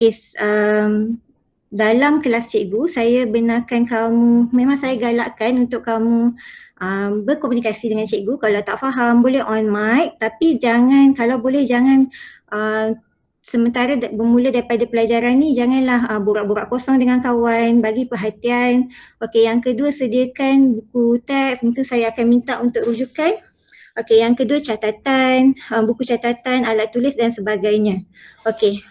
Is, dalam kelas cikgu saya benarkan kamu, memang saya galakkan untuk kamu berkomunikasi dengan cikgu. Kalau tak faham boleh on mic, tapi jangan, kalau boleh jangan sementara bermula daripada pelajaran ni janganlah borak-borak kosong dengan kawan, bagi perhatian. Okey, yang kedua sediakan buku teks, mungkin saya akan minta untuk rujukan. Okey, yang kedua catatan, buku catatan, alat tulis dan sebagainya. Okey.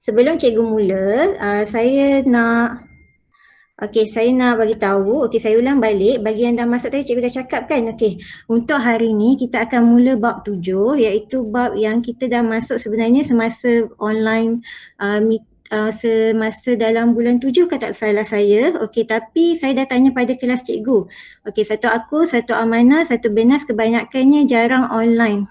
Sebelum cikgu mula, saya nak bagi tahu, saya ulang balik bagi yang dah masuk tadi cikgu dah cakap kan. Untuk hari ni kita akan mula bab 7, iaitu bab yang kita dah masuk sebenarnya semasa online semasa dalam bulan 7 kalau tak salah saya. Tapi saya dah tanya pada kelas cikgu. Satu aku, satu Amanah, satu Benas kebanyakannya jarang online.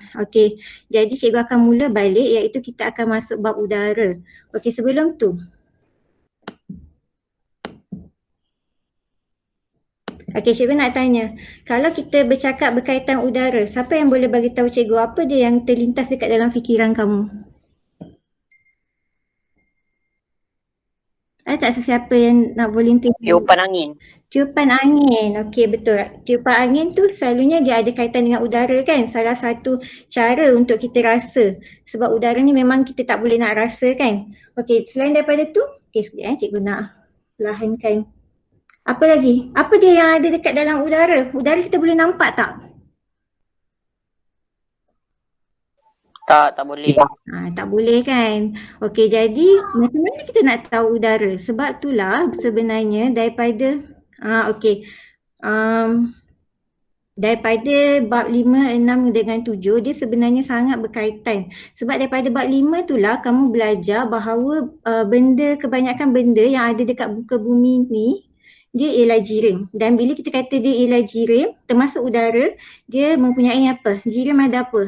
Jadi cikgu akan mula balik iaitu kita akan masuk bab udara. Sebelum tu. Cikgu nak tanya, kalau kita bercakap berkaitan udara, siapa yang boleh bagi tahu cikgu apa dia yang terlintas dekat dalam fikiran kamu? Ada tak sesiapa yang nak volunteer? Tiupan angin. Tiupan angin, betul. Tiupan angin tu selalunya dia ada kaitan dengan udara kan, salah satu cara untuk kita rasa. Sebab udara ni memang kita tak boleh nak rasa kan. Selain daripada tu, sekejap cikgu nak perlahankan. Apa lagi? Apa dia yang ada dekat dalam udara? Udara kita boleh nampak tak? Tak boleh. Tak boleh kan. Jadi macam mana kita nak tahu udara? Sebab itulah sebenarnya daripada daripada bab 5, 6 dengan 7 dia sebenarnya sangat berkaitan. Sebab daripada bab 5 itulah kamu belajar bahawa kebanyakan benda yang ada dekat muka bumi ni dia ialah jirim. Dan bila kita kata dia ialah jirim, termasuk udara, dia mempunyai apa? Jirim ada apa?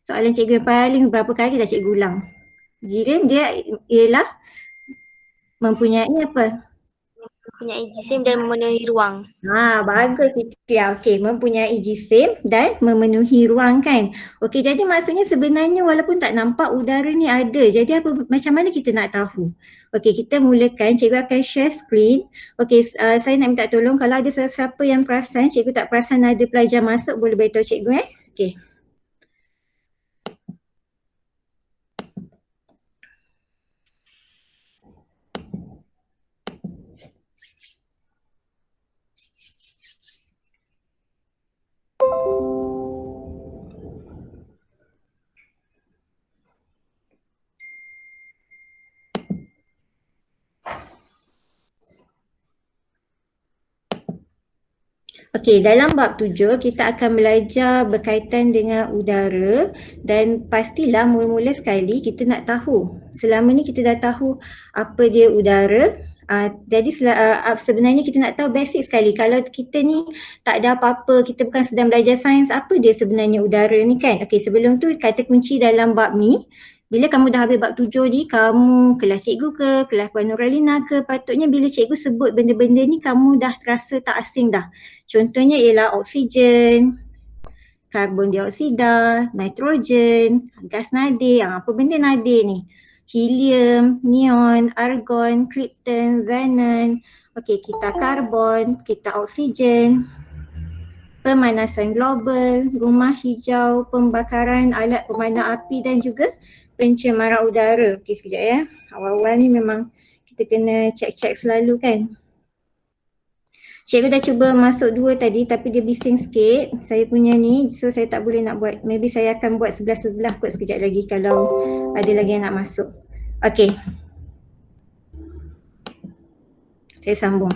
Soalan cikgu yang paling berapa kali dah cikgu ulang. Jirim dia ialah mempunyai apa? Mempunyai jisim dan memenuhi ruang. Bagus Fitria. Mempunyai jisim dan memenuhi ruang kan. Jadi maksudnya sebenarnya walaupun tak nampak udara ni ada. Jadi macam mana kita nak tahu? Kita mulakan. Cikgu akan share screen. Saya nak minta tolong kalau ada sesiapa yang perasan, cikgu tak perasan ada pelajar masuk, boleh beritahu cikgu dalam bab 7 kita akan belajar berkaitan dengan udara dan pastilah mula-mula sekali kita nak tahu. Selama ni kita dah tahu apa dia udara. Jadi sebenarnya kita nak tahu basic sekali. Kalau kita ni tak ada apa-apa, kita bukan sedang belajar sains, apa dia sebenarnya udara ni kan. Sebelum tu kata kunci dalam bab ni, bila kamu dah habis bab 7 ni, kamu kelas cikgu ke, kelas Puan Nuralina ke, patutnya bila cikgu sebut benda-benda ni kamu dah rasa tak asing dah. Contohnya ialah oksigen, karbon dioksida, nitrogen, gas nadir. Apa benda nadir ni? Helium, neon, argon, krypton, xenon. Kita karbon, kita oksigen, pemanasan global, rumah hijau, pembakaran alat pemadam api dan juga pencemaran udara. Sekejap ya. Awal-awal ni memang kita kena cek-cek selalu kan. Cikgu dah cuba masuk 2 tadi tapi dia bising sikit saya punya ni, so saya tak boleh nak buat. Maybe saya akan buat sebelah-sebelah kot sekejap lagi kalau ada lagi yang nak masuk. Saya sambung.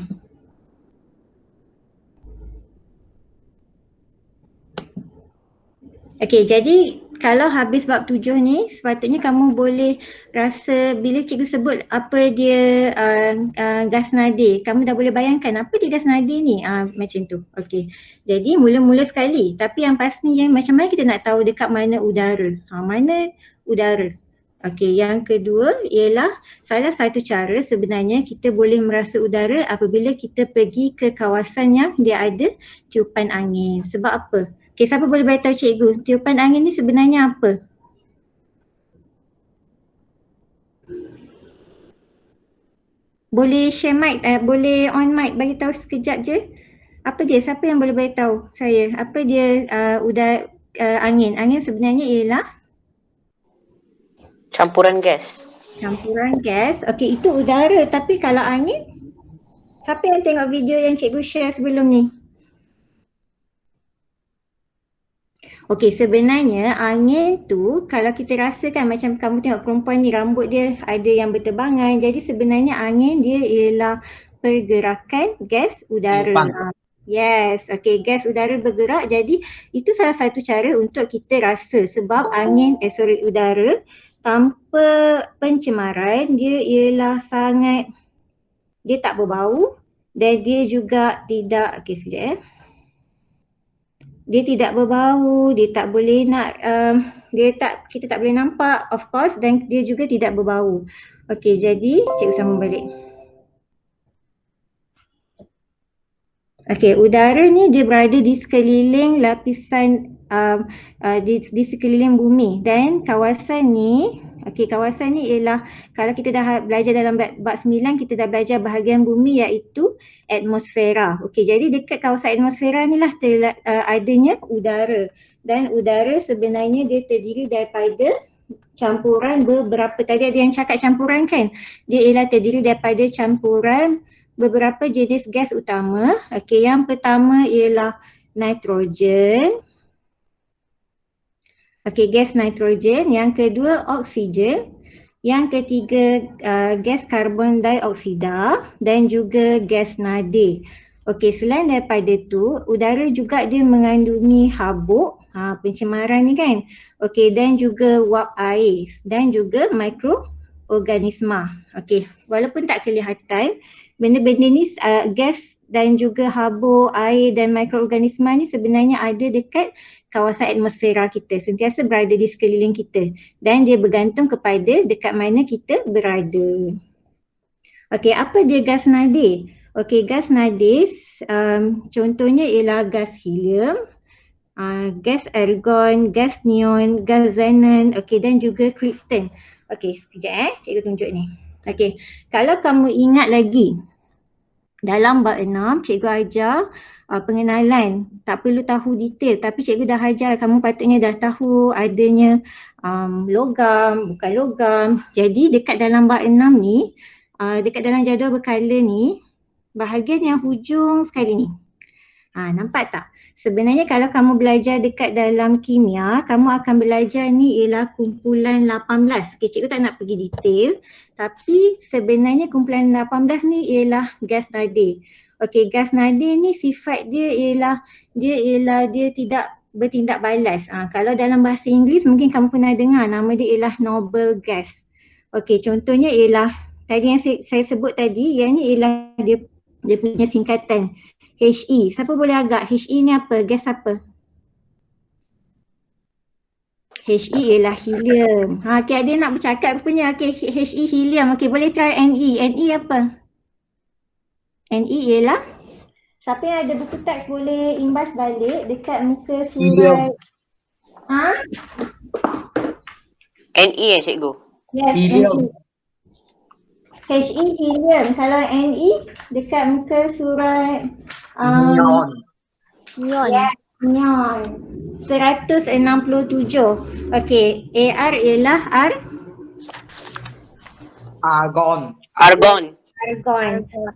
Jadi kalau habis bab 7 ni sepatutnya kamu boleh rasa bila cikgu sebut apa dia gas nadir, kamu dah boleh bayangkan apa dia gas nadir ni, macam tu. Jadi mula-mula sekali, tapi yang pastinya macam mana kita nak tahu dekat mana udara, mana udara. Yang kedua ialah salah satu cara sebenarnya kita boleh merasa udara apabila kita pergi ke kawasan yang dia ada tiupan angin. Sebab apa? Siapa boleh beritahu cikgu, tiupan angin ni sebenarnya apa? Boleh share mic, boleh on mic, bagi tahu sekejap je. Apa dia? Siapa yang boleh beritahu saya? Apa dia angin? Angin sebenarnya ialah Campuran gas. campuran gas. Okey, itu udara. Tapi kalau angin, siapa yang tengok video yang cikgu share sebelum ni? Okey, sebenarnya angin tu kalau kita rasakan macam kamu tengok perempuan ni rambut dia ada yang berterbangan. Jadi sebenarnya angin dia ialah pergerakan gas udara. Yes, okey, gas udara bergerak. Jadi itu salah satu cara untuk kita rasa sebab udara tanpa pencemaran dia ialah dia tak berbau dan dia juga tidak, okey sekejap dia tidak berbau, dia tak boleh kita tak boleh nampak of course dan dia juga tidak berbau. Okey, jadi cikgu sambung balik. Okey, udara ni dia berada di sekeliling lapisan di sekeliling bumi dan kawasan ni ialah kalau kita dah belajar dalam bab 9 kita dah belajar bahagian bumi iaitu atmosfera. Okey, jadi dekat kawasan atmosfera ni lah adanya udara dan udara sebenarnya dia terdiri daripada campuran beberapa, tadi ada yang cakap campuran kan, dia ialah terdiri daripada campuran beberapa jenis gas utama. Okey, yang pertama ialah nitrogen. Okey, gas nitrogen. Yang kedua oksigen. Yang ketiga gas karbon dioksida dan juga gas nadi. Okey, selain daripada tu, udara juga dia mengandungi habuk, pencemaran ni kan. Okey, dan juga wap air dan juga mikroorganisma. Okey, walaupun tak kelihatan, benda-benda ni gas dan juga habuk, air dan mikroorganisma ni sebenarnya ada dekat kawasan atmosfera kita, sentiasa berada di sekeliling kita dan dia bergantung kepada dekat mana kita berada. Okey, apa dia gas nadi? Okey, gas nadi contohnya ialah gas helium, gas argon, gas neon, gas xenon, okey, dan juga krypton. Okey, sekejap cikgu tunjuk ni. Okey, kalau kamu ingat lagi dalam bab 6 cikgu ajar pengenalan, tak perlu tahu detail tapi cikgu dah ajar, kamu patutnya dah tahu adanya logam, bukan logam. Jadi dekat dalam bab 6 ni, dekat dalam jadual berkala ni, bahagian yang hujung sekali ni, nampak tak? Sebenarnya kalau kamu belajar dekat dalam kimia, kamu akan belajar ni ialah kumpulan 18. Okay, cikgu tak nak pergi detail, tapi sebenarnya kumpulan 18 ni ialah gas nadi. Okey, gas nadi ni sifat dia ialah dia tidak bertindak balas. Kalau dalam bahasa Inggeris mungkin kamu pernah dengar nama dia ialah noble gas. Okey, contohnya ialah tadi yang saya sebut tadi, yang ni ialah dia punya singkatan HE. Siapa boleh agak HE ni apa? Gas apa? HE ialah helium. Okay, ada nak bercakap rupanya. Okay, HE helium. Okay, boleh try NE. NE apa? NE ialah, siapa yang ada buku teks boleh imbas balik dekat muka surat. NE cikgu? Yes, helium. HE helium. Kalau NE dekat muka surat Neon. Yes, neon. 167. Okey, AR ialah Argon. Argon.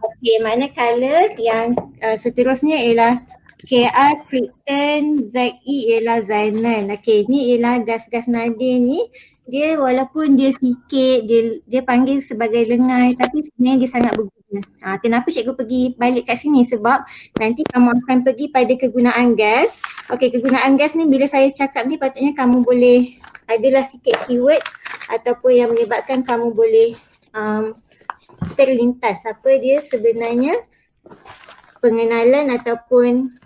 Okey, manakala yang seterusnya ialah KR krypton, ZE ialah xenon. Okey, ni ialah gas-gas nadi ni, dia walaupun dia sikit, dia panggil sebagai lengai tapi sebenarnya dia sangat berguna. Kenapa cikgu pergi balik kat sini? Sebab nanti kamu akan pergi pada kegunaan gas. Okey, kegunaan gas ni bila saya cakap ni patutnya kamu boleh adalah sikit keyword ataupun yang menyebabkan kamu boleh terlintas apa dia sebenarnya, pengenalan ataupun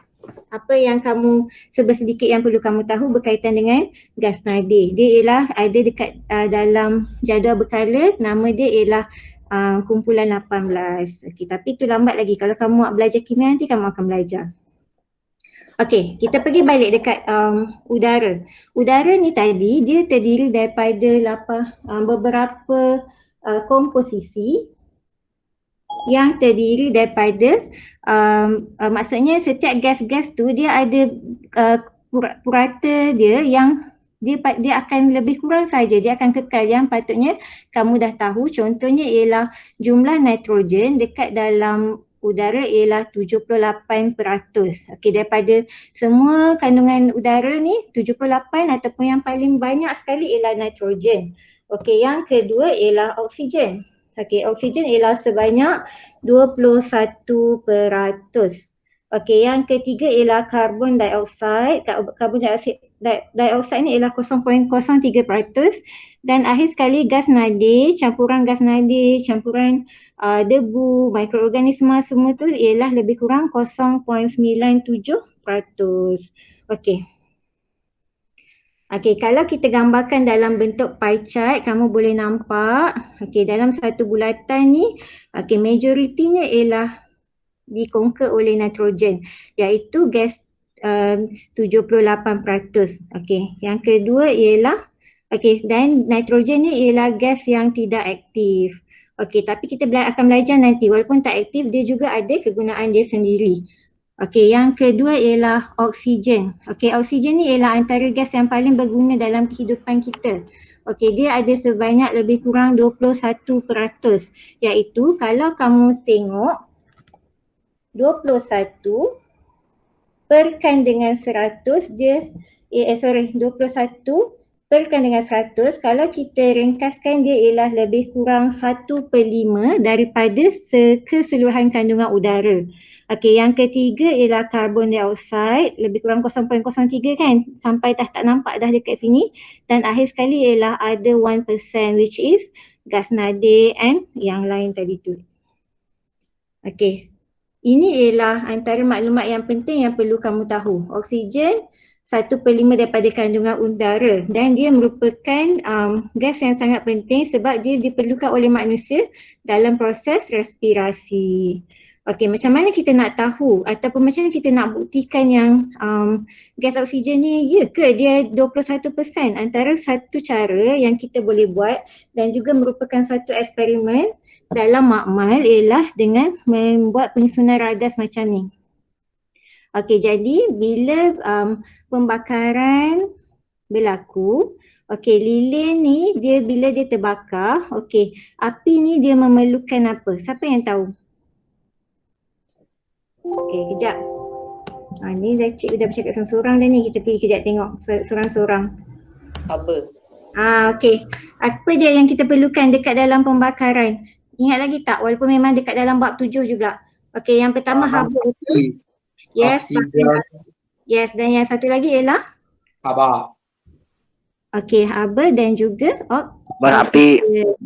apa yang kamu sedikit yang perlu kamu tahu berkaitan dengan gas nadi. Dia ialah ada dekat dalam jadual berkala, nama dia ialah kumpulan 18. Okey, tapi itu lambat lagi. Kalau kamu belajar kimia nanti kamu akan belajar. Okey, kita pergi balik dekat udara. Udara ni tadi dia terdiri daripada beberapa komposisi. yang terdiri daripada maksudnya setiap gas-gas tu dia ada purata dia yang dia akan lebih kurang saja, dia akan kekal. Yang patutnya kamu dah tahu, contohnya ialah jumlah nitrogen dekat dalam udara ialah 78%. Okey, daripada semua kandungan udara ni 78 ataupun yang paling banyak sekali ialah nitrogen. Okey, yang kedua ialah oksigen. Okey, oksigen ialah sebanyak 21%. Okey, yang ketiga ialah karbon dioksida. Karbon dioksida ni ialah 0.03%. Dan akhir sekali gas nadir, campuran gas nadir, campuran debu, mikroorganisma semua tu ialah lebih kurang 0.97%. Okey. Okey, kalau kita gambarkan dalam bentuk pie chart, kamu boleh nampak, okey, dalam satu bulatan ni, okey, majoritinya ialah dikonquer oleh nitrogen, iaitu gas 78%. Okey, yang kedua ialah dan nitrogen ni ialah gas yang tidak aktif. Okey, tapi kita akan belajar nanti, walaupun tak aktif dia juga ada kegunaan dia sendiri. Okey, yang kedua ialah oksigen. Okey, oksigen ni ialah antara gas yang paling berguna dalam kehidupan kita. Okey, dia ada sebanyak lebih kurang 21%, iaitu kalau kamu tengok 21 perkan dengan 100 dia 21 perkan dengan 100, kalau kita ringkaskan dia ialah lebih kurang 1/5 daripada keseluruhan kandungan udara. Okey, yang ketiga ialah karbon dioksida, lebih kurang 0.03 kan, sampai tak nampak dah dekat sini. Dan akhir sekali ialah ada 1% which is gas nadir and yang lain tadi tu. Okey. Ini ialah antara maklumat yang penting yang perlu kamu tahu. Oksigen 1/5 daripada kandungan udara dan dia merupakan gas yang sangat penting sebab dia diperlukan oleh manusia dalam proses respirasi. Okey, macam mana kita nak tahu ataupun macam mana kita nak buktikan yang gas oksigen ni ya ke dia 21%? Antara satu cara yang kita boleh buat dan juga merupakan satu eksperimen dalam makmal ialah dengan membuat penyusunan ragas macam ni. Okey, jadi bila pembakaran berlaku, okey, lilin ni dia bila dia terbakar, okey, api ni dia memerlukan apa? Siapa yang tahu? Okey, kejap. Ni cik dah bercakap seorang-seorang dah ni, kita pergi kejap tengok seorang-seorang. Haba. Okey, apa dia yang kita perlukan dekat dalam pembakaran? Ingat lagi tak? Walaupun memang dekat dalam bab 7 juga. Okey, yang pertama haba itu. Yes, oksigen, yes, dan yang satu lagi ialah haba. okey, haba dan juga berapi.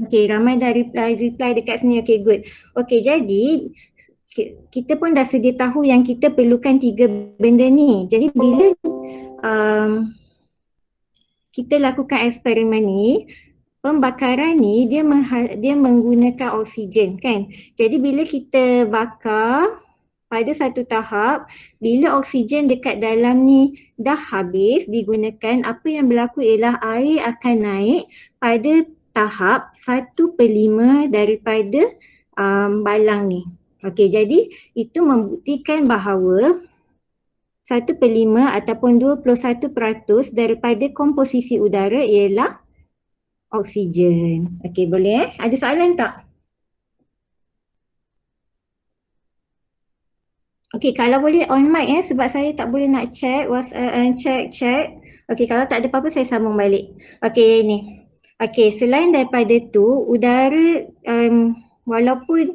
Okey, ramai dah reply dekat sini. Okey, good. Okey, jadi kita pun dah sedia tahu yang kita perlukan 3 benda ni. Jadi bila kita lakukan eksperimen ni, pembakaran ni dia menggunakan oksigen kan. Jadi bila kita bakar pada satu tahap, bila oksigen dekat dalam ni dah habis digunakan, apa yang berlaku ialah air akan naik pada tahap 1/5 daripada balang ni. Okey, jadi itu membuktikan bahawa 1/5 ataupun 21% daripada komposisi udara ialah oksigen. Okey, boleh Ada soalan tak? Okey, kalau boleh on mic sebab saya tak boleh nak check chat. Okey, kalau tak ada apa-apa saya sambung balik. Okey, ni. Okey, selain daripada tu, udara walaupun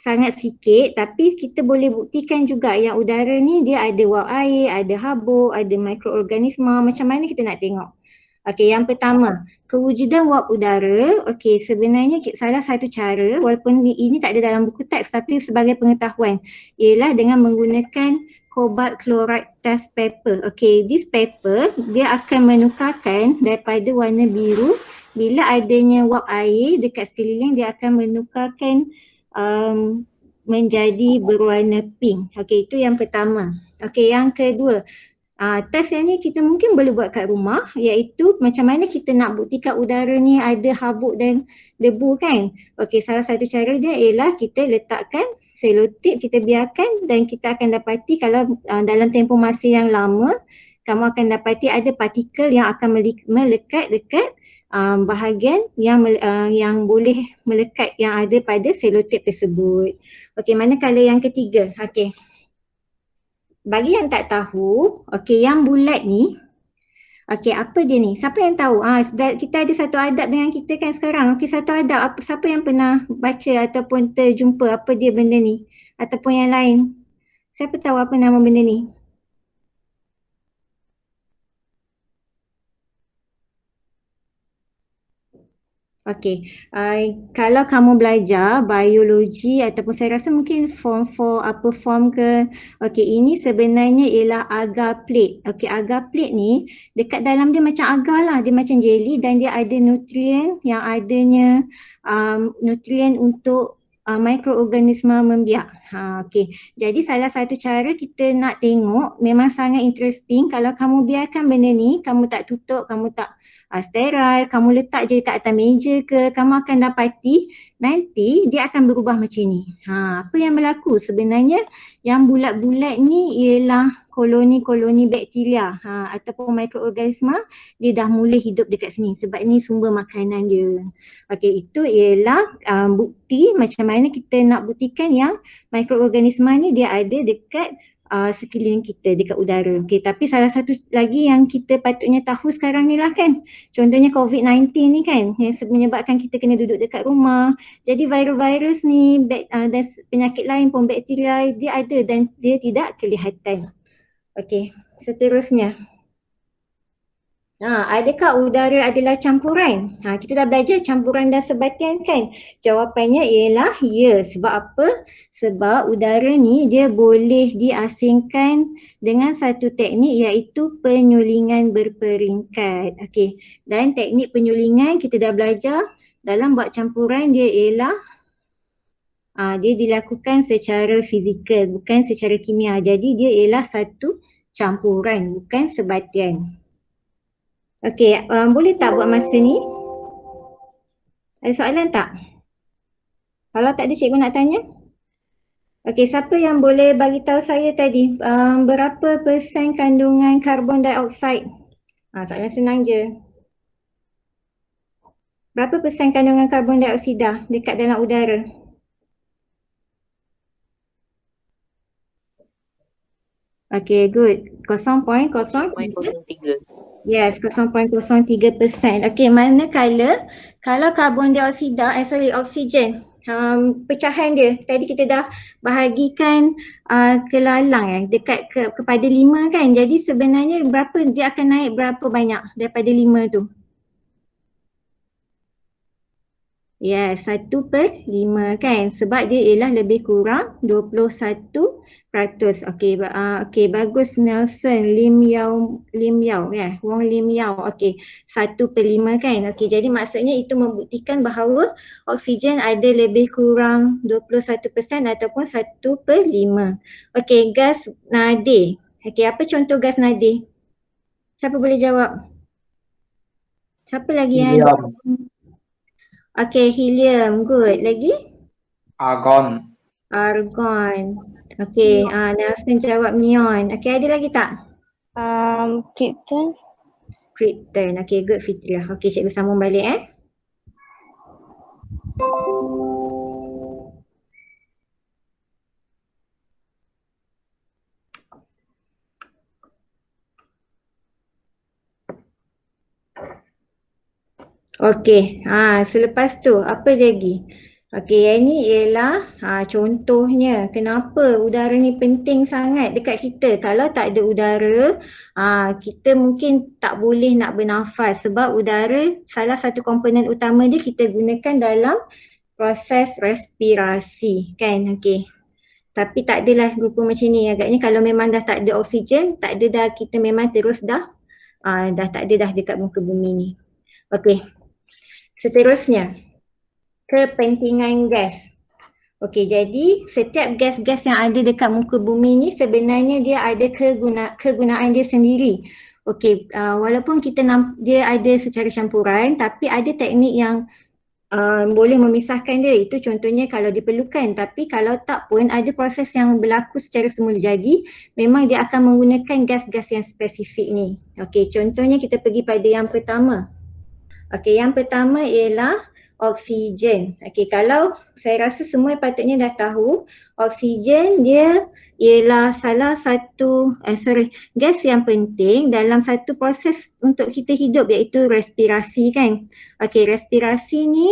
sangat sikit tapi kita boleh buktikan juga yang udara ni dia ada wap air, ada habuk, ada mikroorganisma. Macam mana kita nak tengok? Okey, yang pertama, kewujudan wap udara. Okey, sebenarnya salah satu cara, walaupun ini tak ada dalam buku teks tapi sebagai pengetahuan, ialah dengan menggunakan cobalt chloride test paper. Okey, this paper dia akan menukarkan daripada warna biru, bila adanya wap air dekat sekeliling dia akan menukarkan menjadi berwarna pink. Okey, itu yang pertama. Okey, yang kedua, Test yang ni kita mungkin boleh buat kat rumah, iaitu macam mana kita nak buktikan udara ni ada habuk dan debu kan. Okey, salah satu cara dia ialah kita letakkan selotip, kita biarkan dan kita akan dapati kalau dalam tempoh masa yang lama kamu akan dapati ada partikel yang akan melekat dekat bahagian yang boleh melekat yang ada pada selotip tersebut. Okey, manakala yang ketiga. Okey. Bagi yang tak tahu, okey, yang bulat ni, okey, apa dia ni? Siapa yang tahu? Kita ada satu adab dengan kita kan sekarang. Okey, satu adab. Siapa yang pernah baca ataupun terjumpa apa dia benda ni? Ataupun yang lain? Siapa tahu apa nama benda ni? Okey, kalau kamu belajar biologi ataupun saya rasa mungkin form 4 apa form ke, okey, ini sebenarnya ialah agar plate. Okey, agar plate ni dekat dalam dia macam agar lah, dia macam jelly dan dia ada nutrien yang adanya nutrien untuk mikroorganisma membiak. Okey, jadi salah satu cara kita nak tengok memang sangat interesting kalau kamu biarkan benda ni, kamu tak tutup, kamu tak sterile, kamu letak je kat atas meja ke, kamu akan dapati nanti dia akan berubah macam ni. Apa yang berlaku? Sebenarnya yang bulat-bulat ni ialah koloni-koloni bakteria ataupun mikroorganisma, dia dah mula hidup dekat sini sebab ni sumber makanan dia. Okey, itu ialah bukti macam mana kita nak buktikan yang mikroorganisma ni dia ada dekat sekeliling kita, dekat udara. Okey, tapi salah satu lagi yang kita patutnya tahu sekarang ni lah kan, contohnya COVID-19 ni kan, yang menyebabkan kita kena duduk dekat rumah. Jadi virus-virus ni dan penyakit lain pun, bakteria dia ada dan dia tidak kelihatan. Okey, seterusnya. Adakah udara adalah campuran? Kita dah belajar campuran dan sebatian kan? Jawapannya ialah ya. Sebab apa? Sebab udara ni dia boleh diasingkan dengan satu teknik iaitu penyulingan berperingkat. Okey. Dan teknik penyulingan kita dah belajar dalam buat campuran dia ialah dia dilakukan secara fizikal, bukan secara kimia. Jadi dia ialah satu campuran, bukan sebatian. Okey, boleh tak buat masa ni? Ada soalan tak? Kalau tak ada, cikgu nak tanya. Okey, siapa yang boleh bagi tahu saya tadi berapa persen kandungan karbon dioksida? Soalan senang je. Berapa persen kandungan karbon dioksida dekat dalam udara? Okey, good. 0.03. Yes, 0.03%. Okey, manakala kalau karbon dioksida, oksigen, pecahan dia, tadi kita dah bahagikan ke lalang dekat kepada 5 kan. Jadi sebenarnya berapa dia akan naik berapa banyak daripada 5 tu? Ya, 1/5 kan, sebab dia ialah lebih kurang 21%. Okey, bagus Nelson Lim Yao ya, Wong Lim Yao. Okey, 1/5 kan. Okey, jadi maksudnya itu membuktikan bahawa oksigen ada lebih kurang 21% ataupun 1/5. Okey, gas nadi. Okey, apa contoh gas nadi? Siapa boleh jawab? Siapa lagi yang Okey, helium. Good. Lagi? Argon. Okey, Nelson jawab neon. Okey, ada lagi tak? Krypton. Okey, good Fitriah. Okey, cikgu sambung balik Okey, selepas tu apa lagi? Okey, yang ni ialah contohnya kenapa udara ni penting sangat dekat kita. Kalau tak ada udara, kita mungkin tak boleh nak bernafas sebab udara salah satu komponen utama dia kita gunakan dalam proses respirasi kan. Okey. Tapi tak adalah rupa macam ni. Agaknya kalau memang dah tak ada oksigen, tak ada dah, kita memang terus dah tak ada dah dekat muka bumi ni. Okey. Seterusnya, kepentingan gas. Okey, jadi setiap gas-gas yang ada dekat muka bumi ni sebenarnya dia ada kegunaan dia sendiri. Okey, walaupun dia ada secara campuran, tapi ada teknik yang boleh memisahkan dia. Itu contohnya kalau diperlukan, tapi kalau tak pun ada proses yang berlaku secara semula jadi, memang dia akan menggunakan gas-gas yang spesifik ni. Okey, contohnya kita pergi pada yang pertama. Okey, yang pertama ialah oksigen. Okey, kalau saya rasa semua patutnya dah tahu, oksigen dia ialah salah satu gas yang penting dalam satu proses untuk kita hidup, iaitu respirasi kan. Okey, respirasi ni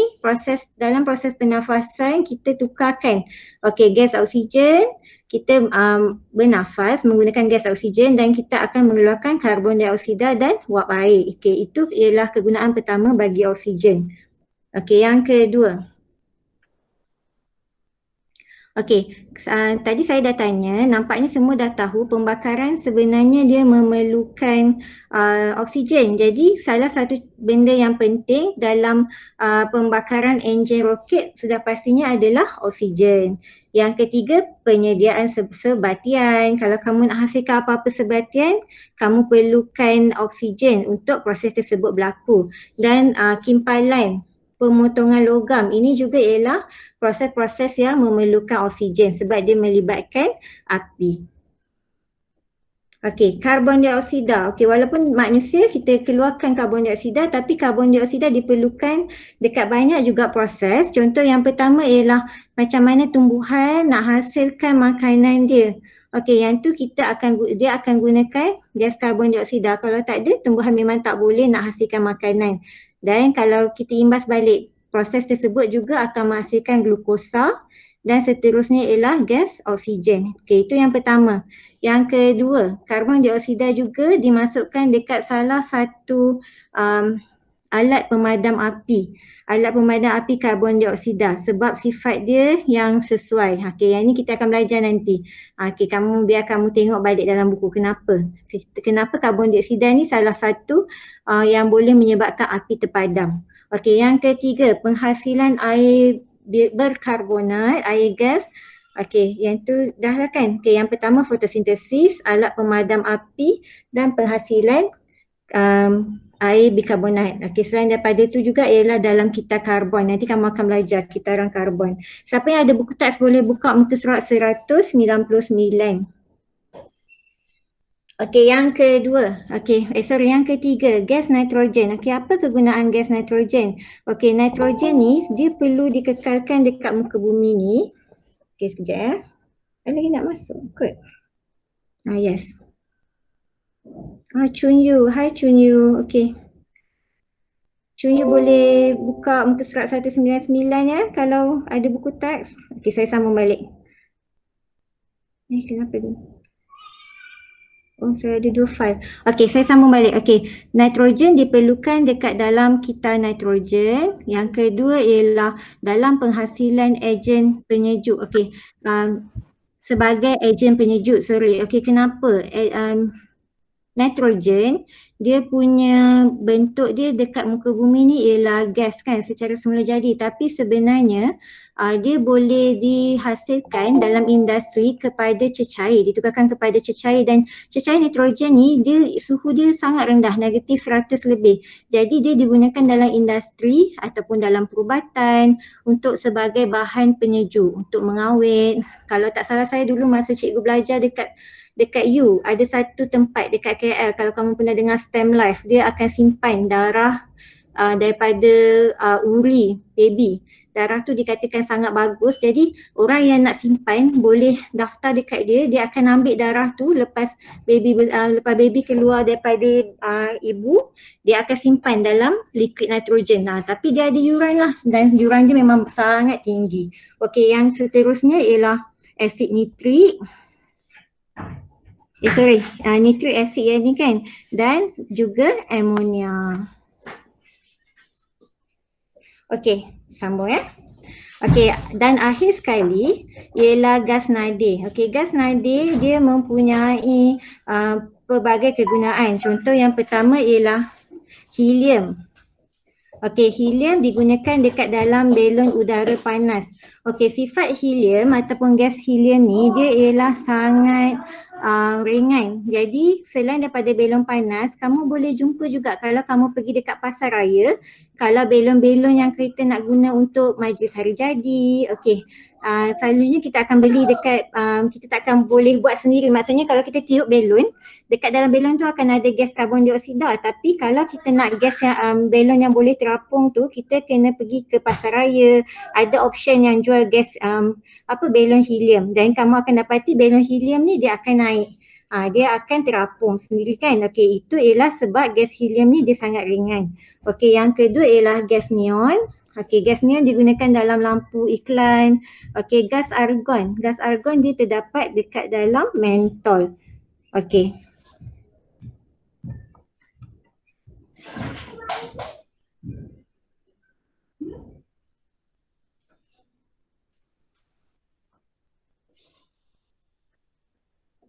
dalam proses pernafasan kita tukarkan gas oksigen, kita bernafas menggunakan gas oksigen dan kita akan mengeluarkan karbon dioksida dan wap air. Okey, itu ialah kegunaan pertama bagi oksigen. Okey, yang kedua. Okey, tadi saya dah tanya, nampaknya semua dah tahu pembakaran sebenarnya dia memerlukan oksigen. Jadi salah satu benda yang penting dalam pembakaran enjin roket sudah pastinya adalah oksigen. Yang ketiga, penyediaan sebatian. Kalau kamu nak hasilkan apa-apa sebatian, kamu perlukan oksigen untuk proses tersebut berlaku. Dan kimpalan pemotongan logam ini juga ialah proses-proses yang memerlukan oksigen sebab dia melibatkan api. Okey, karbon dioksida. Okey, walaupun manusia kita keluarkan karbon dioksida, tapi karbon dioksida diperlukan dekat banyak juga proses. Contoh yang pertama ialah macam mana tumbuhan nak hasilkan makanan dia. Okey, yang tu dia akan gunakan gas karbon dioksida. Kalau tak ada, tumbuhan memang tak boleh nak hasilkan makanan. Dan kalau kita imbas balik, proses tersebut juga akan menghasilkan glukosa dan seterusnya ialah gas oksigen. Okey, itu yang pertama. Yang kedua, karbon dioksida juga dimasukkan dekat salah satu alat pemadam api. Alat pemadam api karbon dioksida sebab sifat dia yang sesuai. Okey, yang ni kita akan belajar nanti. Okey, biar kamu tengok balik dalam buku kenapa karbon dioksida ni salah satu yang boleh menyebabkan api terpadam. Okey, yang ketiga, penghasilan air berkarbonat, air gas. Okey, yang tu dah lah kan. Okey, yang pertama fotosintesis, alat pemadam api dan penghasilan air bikarbonat. Okey, selain daripada itu juga ialah dalam kitar karbon. Nanti kamu akan belajar kitaran karbon. Siapa yang ada buku teks boleh buka muka surat 199. Okey, yang kedua. Yang ketiga, gas nitrogen. Okey, apa kegunaan gas nitrogen? Okey, nitrogen ni dia perlu dikekalkan dekat muka bumi ni. Okey, sekejap ya. Ada lagi nak masuk kot? Yes. Chun Yu. Hai Chun Yu. Okey. Chun Yu boleh buka muka surat 199 ya kalau ada buku teks. Okey, saya sambung balik. Kenapa ni? Saya ada 2 file. Okey, saya sambung balik. Okey, nitrogen diperlukan dekat dalam kitar nitrogen. Yang kedua ialah dalam penghasilan ejen penyejuk. Okey, sebagai ejen penyejuk, Okey, kenapa? Nitrogen, dia punya bentuk dia dekat muka bumi ni ialah gas kan secara semula jadi, tapi sebenarnya dia boleh dihasilkan dalam industri kepada cecair, ditukarkan kepada cecair, dan cecair nitrogen ni suhu dia sangat rendah, negatif 100 lebih. Jadi dia digunakan dalam industri ataupun dalam perubatan untuk sebagai bahan penyejuk, untuk mengawet. Kalau tak salah saya dulu masa cikgu belajar dekat U, ada satu tempat dekat KL, kalau kamu pernah dengar Stem Life, dia akan simpan darah daripada uri baby. Darah tu dikatakan sangat bagus, jadi orang yang nak simpan boleh daftar dekat dia, dia akan ambil darah tu lepas baby keluar daripada ibu, dia akan simpan dalam liquid nitrogen. Tapi dia ada yuran lah, dan yuran dia memang sangat tinggi. Okey, yang seterusnya ialah asid nitrik. Nitrik acid yang ni kan, dan juga amonia. Okey, sambung ya. Okey, dan akhir sekali ialah gas nadir. Okey, gas nadir dia mempunyai pelbagai kegunaan. Contoh yang pertama ialah helium. Okey, helium digunakan dekat dalam belon udara panas. Okey, sifat helium ataupun gas helium ni dia ialah sangat ringan. Jadi selain daripada belon panas, kamu boleh jumpa juga kalau kamu pergi dekat pasar raya, kalau belon-belon yang kita nak guna untuk majlis hari jadi, okey. Selalunya kita akan beli dekat, kita tak akan boleh buat sendiri. Maksudnya kalau kita tiup belon, dekat dalam belon tu akan ada gas karbon dioksida. Tapi kalau kita nak gas yang belon yang boleh terapung tu, kita kena pergi ke pasar raya. Ada option yang jual gas belon helium, dan kamu akan dapati belon helium ni dia akan naik. Dia akan terapung sendiri kan. Okey, itu ialah sebab gas helium ni dia sangat ringan. Okey, yang kedua ialah gas neon. Okey, gas neon digunakan dalam lampu iklan. Okey, gas argon. Gas argon dia terdapat dekat dalam mentol. Okey.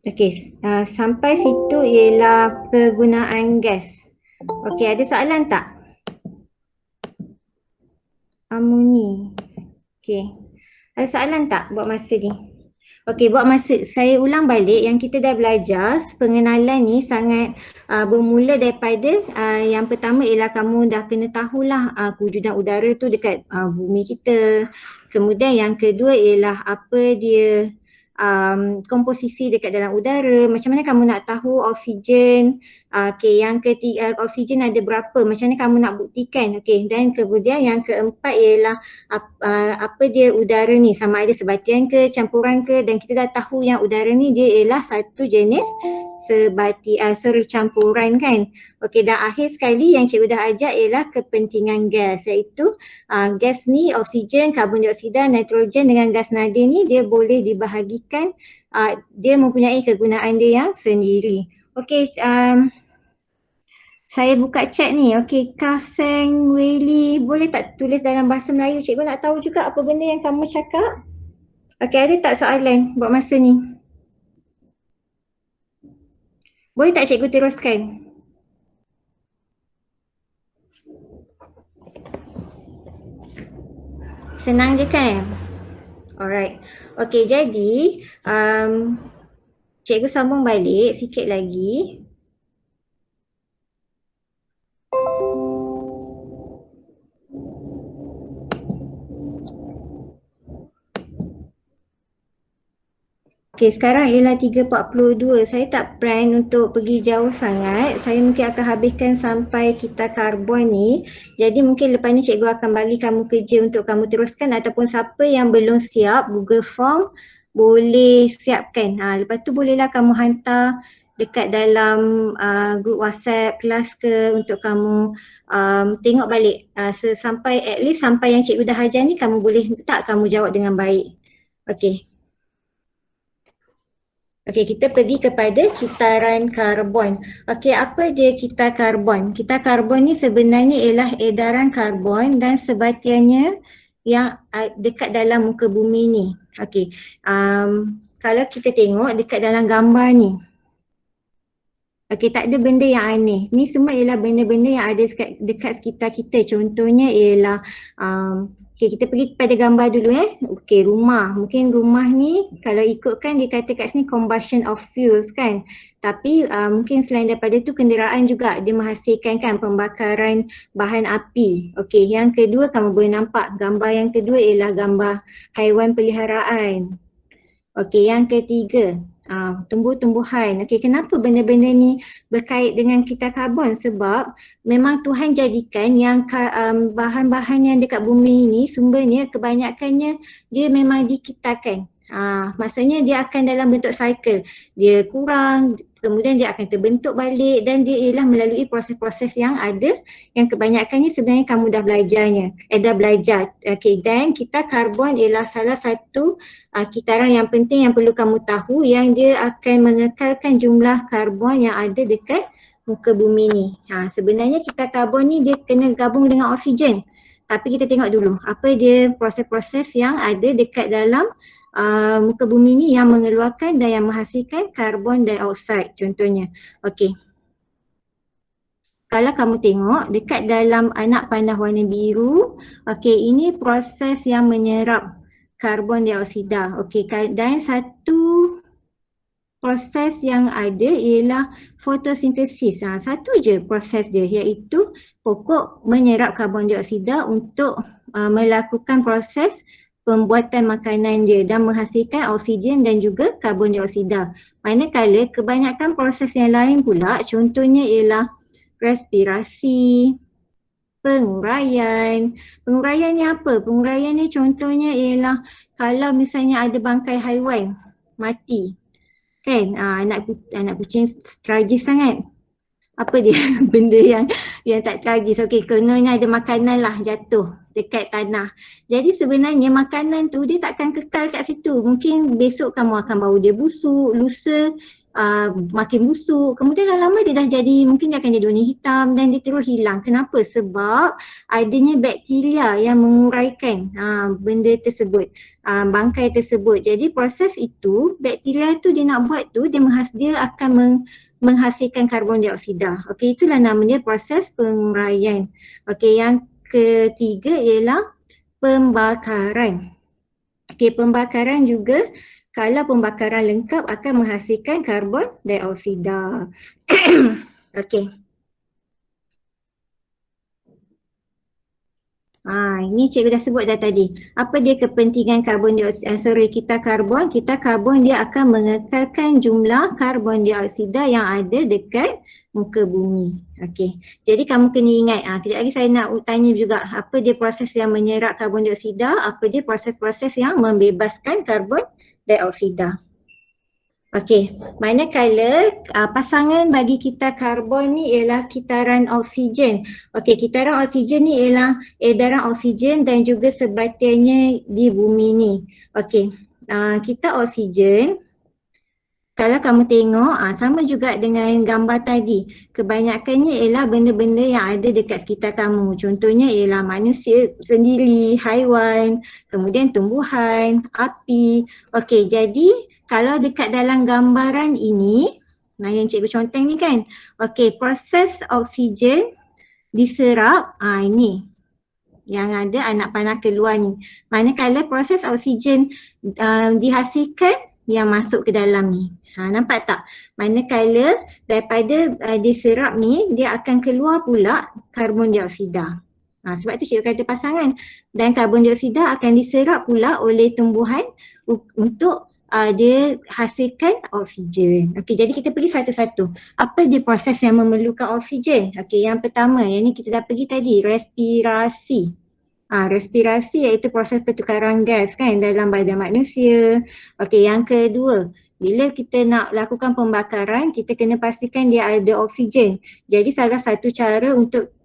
Okey, sampai situ ialah kegunaan gas. Okey, ada soalan tak? Amoni. Okey. Ada soalan tak buat masa ni? Okey, buat masa. Saya ulang balik yang kita dah belajar. Pengenalan ni sangat bermula daripada yang pertama ialah kamu dah kena tahulah kewujudan udara tu dekat bumi kita. Kemudian yang kedua ialah apa dia komposisi dekat dalam udara, macam mana kamu nak tahu oksigen, okey, yang ketiga oksigen ada berapa, macam mana kamu nak buktikan, okey, dan kemudian yang keempat ialah apa dia udara ni, sama ada sebatian ke, campuran ke, dan kita dah tahu yang udara ni dia ialah satu jenis campuran kan. Okey, dan akhir sekali yang cikgu dah ajar ialah kepentingan gas, iaitu gas ni oksigen, karbon dioksida, nitrogen dengan gas nadi ni dia boleh dibahagikan, dia mempunyai kegunaan dia yang sendiri. Okey, saya buka chat ni. Okey, Kaseng Weli, boleh tak tulis dalam bahasa Melayu? Cikgu nak tahu juga apa benda yang kamu cakap. Okey, ada tak soalan buat masa ni? Boleh tak cikgu teruskan? Senang je kan? Alright. Okey, jadi cikgu sambung balik sikit lagi. Okey, sekarang ialah 3.42. Saya tak plan untuk pergi jauh sangat. Saya mungkin akan habiskan sampai kita karbon ni. Jadi mungkin lepas ni cikgu akan bagi kamu kerja untuk kamu teruskan, ataupun siapa yang belum siap Google Form boleh siapkan. Lepas tu bolehlah kamu hantar dekat dalam grup WhatsApp kelas ke untuk kamu tengok balik sampai at least sampai yang cikgu dah ajar ni kamu boleh tak kamu jawab dengan baik. Okey. Okey, kita pergi kepada kitaran karbon. Okey, apa dia kitar karbon? Kitar karbon ni sebenarnya ialah edaran karbon dan sebatiannya yang dekat dalam muka bumi ni. Okey, kalau kita tengok dekat dalam gambar ni. Okey, tak ada benda yang aneh. Ni semua ialah benda-benda yang ada dekat sekitar kita. Contohnya ialah okey, kita pergi kepada gambar dulu Okey, rumah. Mungkin rumah ni kalau ikutkan dia kata kat sini combustion of fuels kan. Tapi mungkin selain daripada tu kenderaan juga dia menghasilkan kan pembakaran bahan api. Okey, yang kedua kamu boleh nampak gambar yang kedua ialah gambar haiwan peliharaan. Okey, yang ketiga tumbuh-tumbuhan. Okey, kenapa benda-benda ni berkait dengan kitar karbon? Sebab memang Tuhan jadikan yang bahan-bahan yang dekat bumi ini sumbernya kebanyakannya dia memang dikitarkan. Maksudnya dia akan dalam bentuk cycle. Dia kurang, kemudian dia akan terbentuk balik, dan dia ialah melalui proses-proses yang ada yang kebanyakannya sebenarnya kamu dah belajar. Okey, dan kitar karbon ialah salah satu kitaran yang penting yang perlu kamu tahu, yang dia akan mengekalkan jumlah karbon yang ada dekat muka bumi ni. Sebenarnya kitar karbon ni dia kena gabung dengan oksigen. Tapi kita tengok dulu apa dia proses-proses yang ada dekat dalam muka bumi ni yang mengeluarkan dan yang menghasilkan karbon dioksida contohnya. Okey. kalau kamu tengok dekat dalam anak panah warna biru, okey, ini proses yang menyerap karbon dioksida. Okey, dan satu proses yang ada ialah fotosintesis. Satu je proses dia, iaitu pokok menyerap karbon dioksida untuk melakukan proses pembuatan makanan dia dan menghasilkan oksigen dan juga karbon dioksida. Manakala kebanyakan proses yang lain pula, contohnya ialah respirasi, penguraian. Penguraian ni apa? Penguraian ni contohnya ialah kalau misalnya ada bangkai haiwan mati, kan, anak kucing tragis sangat. Apa dia benda yang tak tragis. Okey, kononnya ada makanan lah jatuh dekat tanah. Jadi sebenarnya makanan tu dia takkan kekal kat situ. Mungkin besok kamu akan bau dia busuk, lusa makin busuk. Kemudian lama dia dah jadi, mungkin dia akan jadi warna hitam dan dia terus hilang. Kenapa? Sebab adanya bakteria yang menguraikan benda tersebut, bangkai tersebut. Jadi proses itu, bakteria tu dia nak buat tu, dia akan menghasilkan karbon dioksida. Okey, itulah namanya proses penguraian. Okey, yang ketiga ialah pembakaran. Okey, pembakaran juga, kalau pembakaran lengkap akan menghasilkan karbon dioksida. Okey. Ini cikgu dah sebut dah tadi. Apa dia kepentingan karbon dioksida? Kita karbon dia akan mengekalkan jumlah karbon dioksida yang ada dekat muka bumi. Okey. Jadi kamu kena ingat, kejap lagi saya nak tanya juga apa dia proses yang menyerap karbon dioksida, apa dia proses-proses yang membebaskan karbon dioksida. Okey, manakala pasangan bagi kita karbon ni ialah kitaran oksigen. Okey, kitaran oksigen ni ialah edaran oksigen dan juga sebatiannya di bumi ni. Okey, kita oksigen, kalau kamu tengok sama juga dengan gambar tadi. Kebanyakannya ialah benda-benda yang ada dekat sekitar kamu. Contohnya ialah manusia sendiri, haiwan, kemudian tumbuhan, api. Okey, jadi kalau dekat dalam gambaran ini, yang cikgu conteng ni kan, okey, proses oksigen diserap, ini yang ada anak panah keluar ni. Manakala proses oksigen dihasilkan yang masuk ke dalam ni. Nampak tak? Manakala daripada diserap ni, dia akan keluar pula karbon dioksida. Sebab tu cikgu kata pasangan. Dan karbon dioksida akan diserap pula oleh tumbuhan untuk dia hasilkan oksigen. Okey, jadi kita pergi satu-satu. Apa dia proses yang memerlukan oksigen? Okey, yang pertama, yang ni kita dah pergi tadi, respirasi. Respirasi iaitu proses pertukaran gas kan dalam badan manusia. Okey, yang kedua, bila kita nak lakukan pembakaran, kita kena pastikan dia ada oksigen. Jadi salah satu cara untuk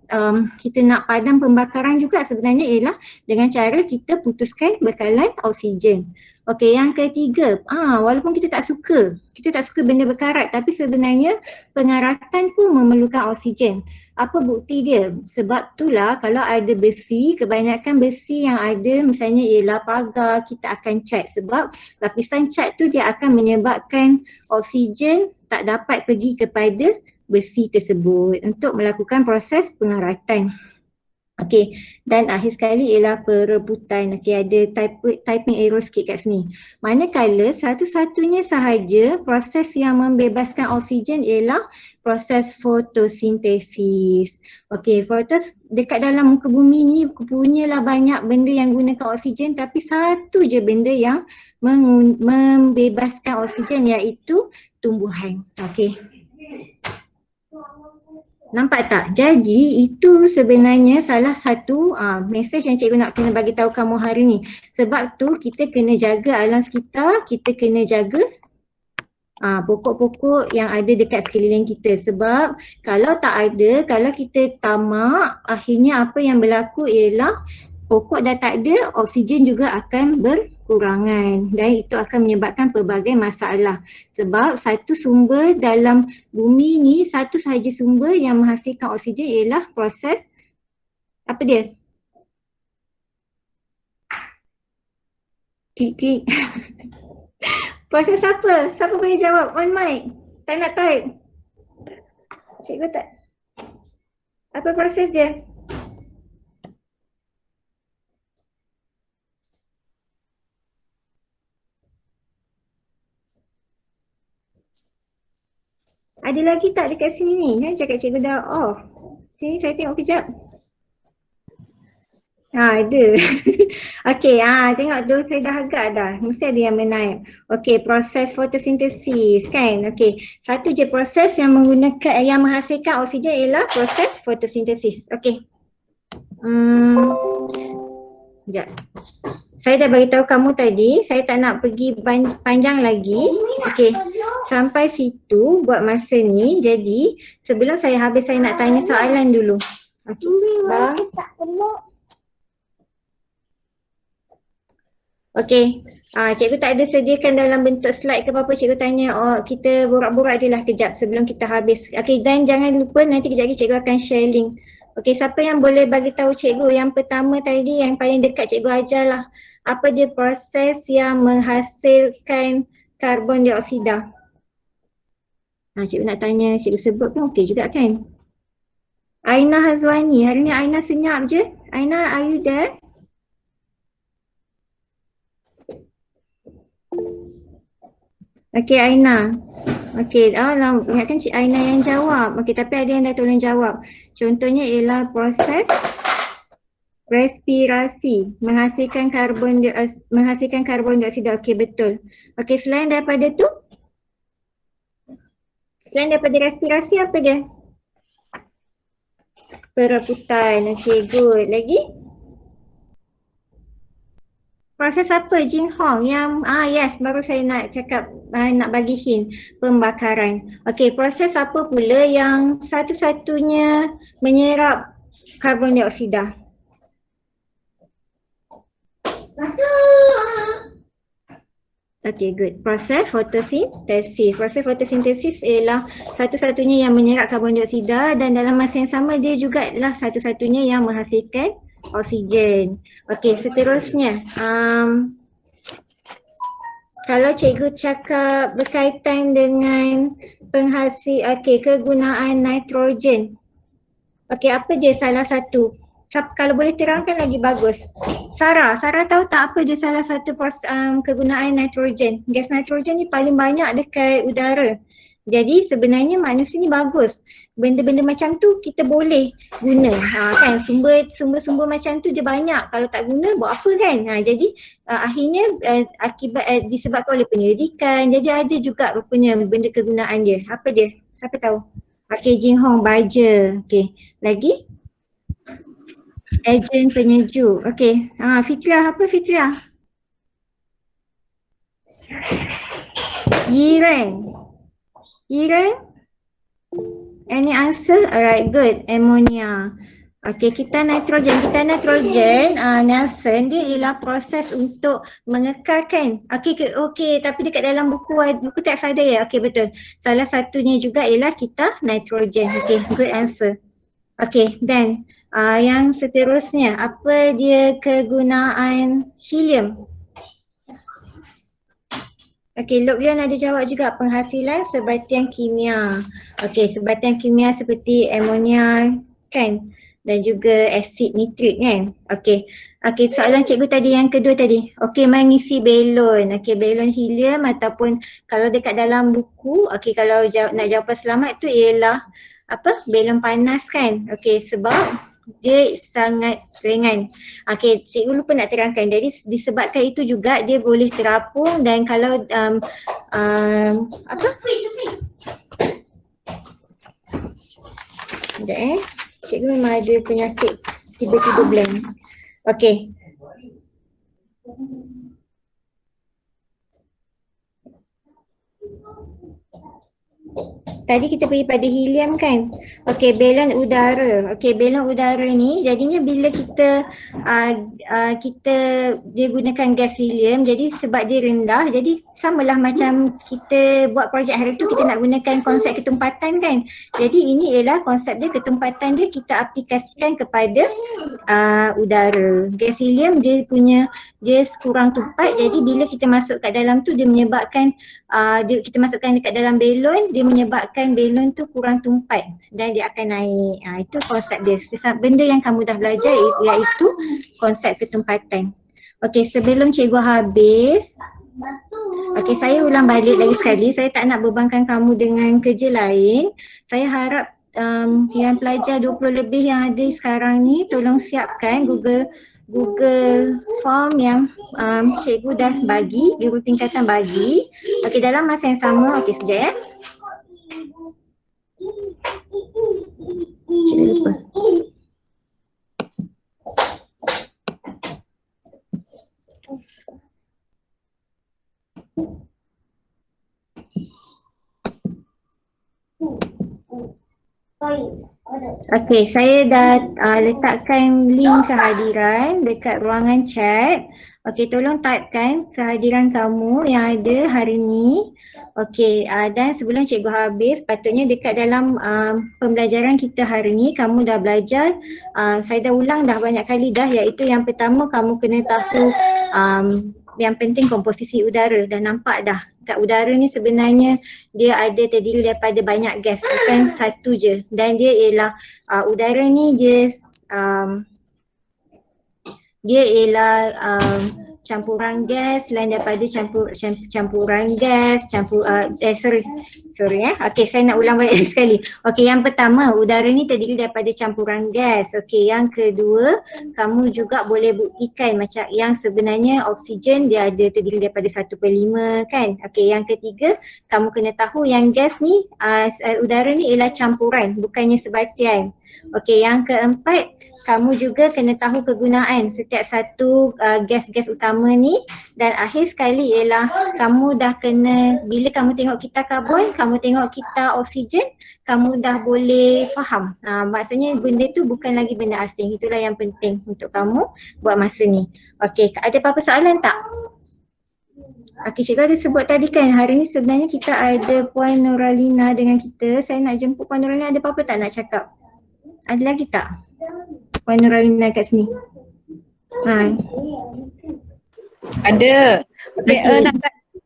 kita nak padam pembakaran juga sebenarnya ialah dengan cara kita putuskan bekalan oksigen. Okey, yang ketiga, walaupun kita tak suka benda berkarat, tapi sebenarnya pengaratan pun memerlukan oksigen. Apa bukti dia? Sebab itulah kalau ada besi, kebanyakan besi yang ada misalnya ialah pagar, kita akan cat sebab lapisan cat tu dia akan menyebabkan oksigen tak dapat pergi kepada besi tersebut untuk melakukan proses pengaratan. Okey, dan akhir sekali ialah perebutan. Okey, ada typing error sikit kat sini. Manakala satu-satunya sahaja proses yang membebaskan oksigen ialah proses fotosintesis. Okey, dekat dalam muka bumi ni punyalah banyak benda yang gunakan oksigen, tapi satu je benda yang membebaskan oksigen iaitu tumbuhan. Okey. Nampak tak? Jadi itu sebenarnya salah satu mesej yang cikgu nak kena bagi tahu kamu hari ni. Sebab tu kita kena jaga alam sekitar, kita kena jaga pokok-pokok yang ada dekat sekeliling kita. Sebab kalau tak ada, kalau kita tamak, akhirnya apa yang berlaku ialah pokok dah tak ada, oksigen juga akan berkurangan dan itu akan menyebabkan pelbagai masalah. Sebab satu sumber dalam bumi ni, satu sahaja sumber yang menghasilkan oksigen ialah proses apa dia? Klik. Proses apa? Siapa boleh jawab? On mic. Tak nak type. Cikgu tak. Apa proses dia? Ada lagi tak dekat sini ni? Kan cakap cikgu dah off. Sini saya tengok kejap. Ada. Okey, tengok tu saya dah agak dah. Mesti ada yang menaik. Okey, proses fotosintesis kan. Okey, satu je proses yang menggunakan yang menghasilkan oksigen ialah proses fotosintesis. Okey. Sekejap. Saya dah beritahu kamu tadi, saya tak nak pergi panjang lagi. Okey, sampai situ buat masa ni. Jadi, sebelum saya habis saya nak tanya soalan dulu. Okey, bang. Okey, cikgu tak ada sediakan dalam bentuk slide ke apa-apa. Cikgu tanya, kita borak-borak je lah kejap sebelum kita habis. Okey, dan jangan lupa nanti kejap lagi cikgu akan share link. Okey, siapa yang boleh bagi tahu cikgu yang pertama tadi yang paling dekat cikgu ajar lah. Apa dia proses yang menghasilkan karbon dioksida? Cikgu nak tanya, cikgu sebut pun okey juga kan? Aina Hazwani, hari ni Aina senyap je. Aina, are you there? Okey Aina. Okey, ingatkan Cik Aina yang jawab. Okey, tapi ada yang dah tolong jawab. Contohnya ialah proses respirasi menghasilkan karbon dioksida. Okey, betul. Okey, selain daripada tu? Selain daripada respirasi apa dia? Peraputan. Okey, good. Lagi? Proses apa Jing Hong yang yes, baru saya nak cakap, nak bagi hint, pembakaran. Okey, proses apa pula yang satu-satunya menyerap karbon dioksida? Okey, good. Proses fotosintesis. Proses fotosintesis ialah satu-satunya yang menyerap karbon dioksida dan dalam masa yang sama dia juga adalah satu-satunya yang menghasilkan oksigen. Okey, seterusnya. Kalau cikgu cakap berkaitan dengan kegunaan nitrogen. Okey, apa dia salah satu? Kalau boleh terangkan lagi bagus. Sarah tahu tak apa dia salah satu kegunaan nitrogen? Gas nitrogen ni paling banyak dekat udara. Jadi sebenarnya manusia ni bagus. Benda-benda macam tu kita boleh guna. Kan sumber-sumber macam tu dia banyak. Kalau tak guna buat apa kan? Jadi akhirnya akibat disebabkan oleh penyelidikan. Jadi ada juga rupanya benda kegunaan dia. Apa dia? Siapa tahu? Okey, Jing Hong baja. Okey, lagi? Ejen penyejuk. Okey. Fitriah, apa Fitriah? Yiren. Any answer? Alright, good. Ammonia. Okey, kita nitrogen. Nelson, dia ialah proses untuk mengekalkan. Okey, tapi dekat dalam buku teks ada ya? Okey, betul. Salah satunya juga ialah kita nitrogen. Okey, good answer. Okey, then yang seterusnya, apa dia kegunaan helium? Okey, Lok Leon ada jawab juga, penghasilan sebatian kimia. Okey, sebatian kimia seperti amonia kan, dan juga asid nitrik kan. Okey, soalan cikgu tadi yang kedua tadi. Okey, mengisi belon. Okey, belon helium ataupun kalau dekat dalam buku, okey kalau nak jawapan selamat tu ialah apa? Belon panas kan. Okey, sebab dia sangat ringan. Okey, cikgu lupa nak terangkan. Jadi disebabkan itu juga dia boleh terapung dan kalau Sekejap cikgu memang ada penyakit tiba-tiba blank. Okey. Tadi kita pergi pada helium kan. Okey, balon udara. Okey, balon udara ni jadinya bila kita dia gunakan gas helium, jadi sebab dia rendah, jadi samalah macam kita buat projek hari tu kita nak gunakan konsep ketumpatan kan. Jadi ini ialah konsep dia, ketumpatan dia kita aplikasikan kepada udara. Gas helium dia kurang tumpat, jadi bila kita masuk kat dalam tu dia menyebabkan kita masukkan dekat dalam balon, dia menyebabkan letakkan belon tu kurang tumpat dan dia akan naik. Itu konsep dia. Benda yang kamu dah belajar iaitu konsep ketempatan. Okey, sebelum cikgu habis, okey, saya ulang balik lagi sekali. Saya tak nak bebankan kamu dengan kerja lain. Saya harap yang pelajar 20 lebih yang ada sekarang ni tolong siapkan Google Form yang cikgu dah bagi, guru tingkatan bagi. Okey, dalam masa yang sama, okey sekejap ya. Cikgu lupa. Okey, saya dah letakkan link kehadiran dekat ruangan chat. Okey, tolong typekan kehadiran kamu yang ada hari ni. Okey, dan sebelum cikgu habis, patutnya dekat dalam pembelajaran kita hari ni kamu dah belajar, saya dah ulang dah banyak kali dah, iaitu yang pertama kamu kena tahu yang penting komposisi udara. Dah nampak dah kat udara ni sebenarnya dia ada terdiri daripada banyak gas, bukan satu je. Dan dia ialah udara ni dia ialah campuran gas selain daripada campuran gas, Okey, saya nak ulang balik sekali. Okey, yang pertama, udara ni terdiri daripada campuran gas. Okey, yang kedua, kamu juga boleh buktikan macam yang sebenarnya oksigen dia ada terdiri daripada 1/5 kan. Okey, yang ketiga, kamu kena tahu yang gas ni, udara ni ialah campuran, bukannya sebatian. Okey, yang keempat, kamu juga kena tahu kegunaan setiap satu gas-gas utama ni. Dan akhir sekali ialah kamu dah kena, bila kamu tengok kita karbon, kamu tengok kita oksigen, kamu dah boleh faham. Maksudnya benda tu bukan lagi benda asing. Itulah yang penting untuk kamu buat masa ni. Okey, ada apa-apa soalan tak? Okey, cikgu ada sebut tadi kan hari ni sebenarnya kita ada Puan Nuralina dengan kita. Saya nak jemput Puan Nuralina, ada apa-apa tak nak cakap? Ada lagi tak? Puan Nuralina kat sini. Ada. Okay,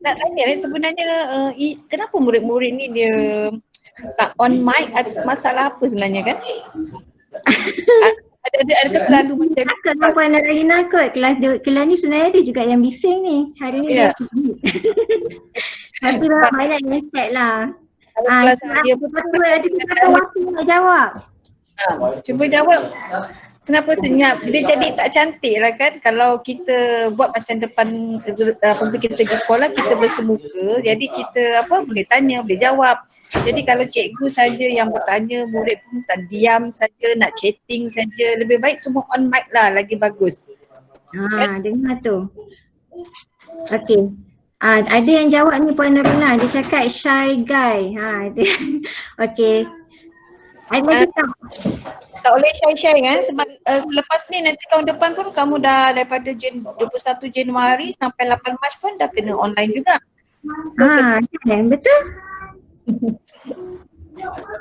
nak tanya sebenarnya kenapa murid-murid ni dia tak on mic, ada masalah apa sebenarnya kan? Ada selalu macam Kalau Puan Nuralina kot, kelas ni sebenarnya dia juga yang bising ni. Hari ni dia tapi banyak yang chat lah. kelas dia pun ada satu waktu nak jawab. Cuba jawab. Kenapa senyap? Dia jadi tak cantik lah kan kalau kita buat macam depan apabila kita pergi sekolah kita bersemuka, jadi kita boleh tanya, boleh jawab. Jadi kalau cikgu saja yang bertanya, murid pun tak diam saja nak chatting saja, lebih baik semua on mic lah, lagi bagus. Dengar tu. Okey. Ada yang jawab ni Puan Nurulina, dia cakap shy guy. Okey. Ada lagi tak? Tak boleh shy-shy kan sebab selepas ni nanti tahun depan pun kamu dah daripada 21 Januari sampai 8 Mac pun dah kena online juga. Betul.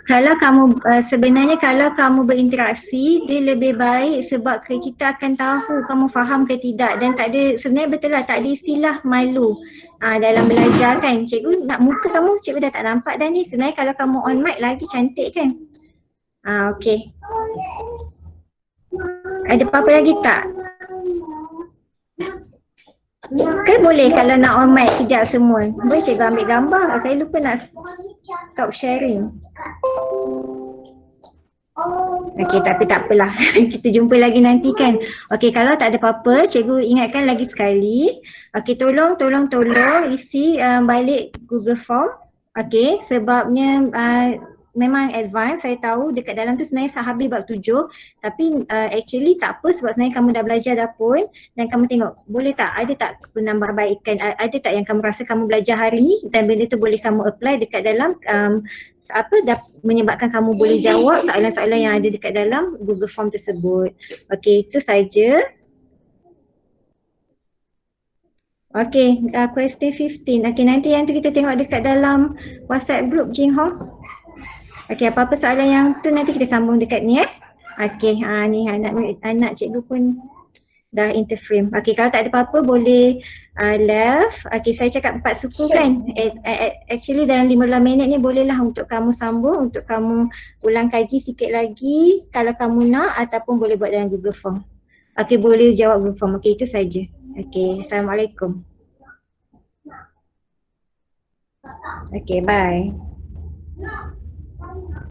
Kalau kamu sebenarnya kalau kamu berinteraksi dia lebih baik sebab kita akan tahu kamu faham ke tidak, dan tak ada, sebenarnya betul lah tak ada istilah malu dalam belajar kan. Cikgu nak muka kamu, cikgu dah tak nampak dah ni. Sebenarnya kalau kamu on mic lagi cantik kan. Okey. Ada apa-apa lagi tak? Kan boleh kalau nak on mic kejap semua. Boleh cikgu ambil gambar. Saya lupa nak stop sharing. Okey, tapi tak apalah. Kita jumpa lagi nanti kan. Okey, kalau tak ada apa-apa, cikgu ingatkan lagi sekali. Okey, tolong isi balik Google Form. Okey, sebabnya memang advance, saya tahu dekat dalam tu sebenarnya habis bab 7, tapi actually tak apa sebab sebenarnya kamu dah belajar dah pun, dan kamu tengok boleh tak, ada tak penambahbaikan, ada tak yang kamu rasa kamu belajar hari ni dan benda tu boleh kamu apply dekat dalam dah menyebabkan kamu boleh jawab soalan-soalan yang ada dekat dalam Google Form tersebut. Okey, itu saja. Okey, question 15. Okey, nanti yang tu kita tengok dekat dalam WhatsApp group Jing Hong. Okey, apa-apa soalan yang tu nanti kita sambung dekat ni Okey, ni anak cikgu pun dah interframe. Okey, kalau tak ada apa-apa boleh left. Okey, saya cakap 4 suku kan. Actually dalam 15 minit ni bolehlah untuk kamu sambung, untuk kamu ulang kaji sikit lagi kalau kamu nak, ataupun boleh buat dalam Google Form. Okey, boleh jawab Google Form. Okey, itu saja. Okey, Assalamualaikum. Okey, bye.